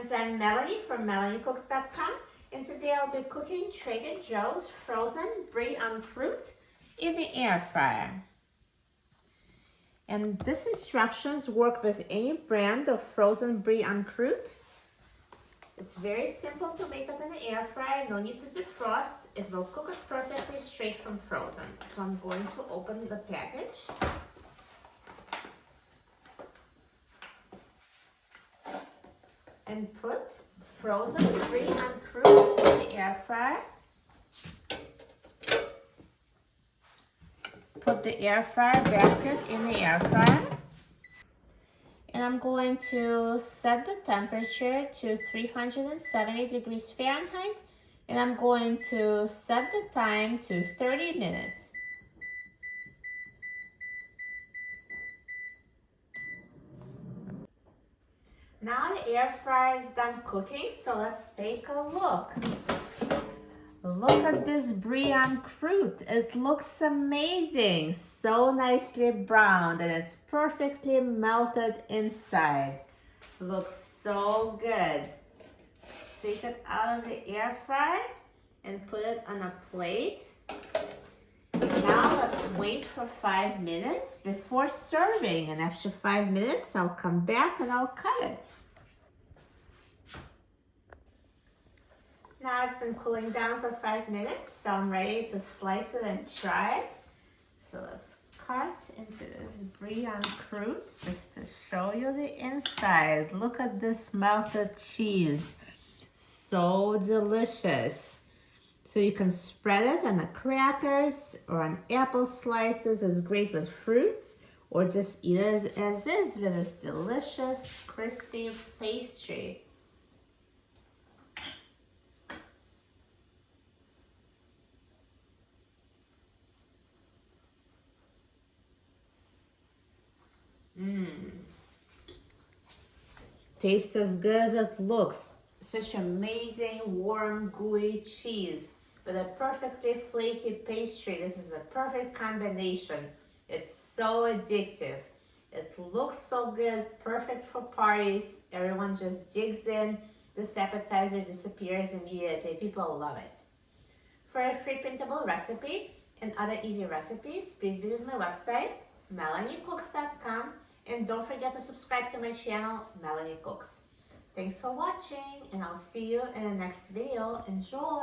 friends, I'm Melody from MelanieCooks.com, and today I'll be cooking Trader Joe's frozen Brie on Croute in the air fryer. And these instructions work with any brand of frozen Brie on Croute. It's very simple to make it in the air fryer, no need to defrost. It will cook us perfectly straight from frozen. So I'm going to open the package. And put frozen Brie on Croute in the air fryer. Put the air fryer basket in the air fryer. And I'm going to set the temperature to 370 degrees Fahrenheit. And I'm going to set the time to 30 minutes. Now the air fryer is done cooking, so let's take a look. Look at this Brie on Croute. It looks amazing. So nicely browned and it's perfectly melted inside. Looks so good. Let's take it out of the air fryer and put it on a plate. Now let's wait for 5 minutes before serving, and after 5 minutes I'll come back and I'll cut it. Now it's been cooling down for 5 minutes, so I'm ready to slice it and try it. So let's cut into this Brie on Croute just to show you the inside. Look at this melted cheese. So delicious. So you can spread it on the crackers or on apple slices. It's great with fruits, or just eat it as is with this delicious crispy pastry. Tastes as good as it looks. Such amazing warm gooey cheese with a perfectly flaky pastry. This is a perfect combination. It's so addictive. It looks so good, perfect for parties. Everyone just digs in. This appetizer disappears immediately. People love it. For a free printable recipe and other easy recipes, please visit my website, MelanieCooks.com, and don't forget to subscribe to my channel, Melty Cooks. Thanks for watching, and I'll see you in the next video. Enjoy!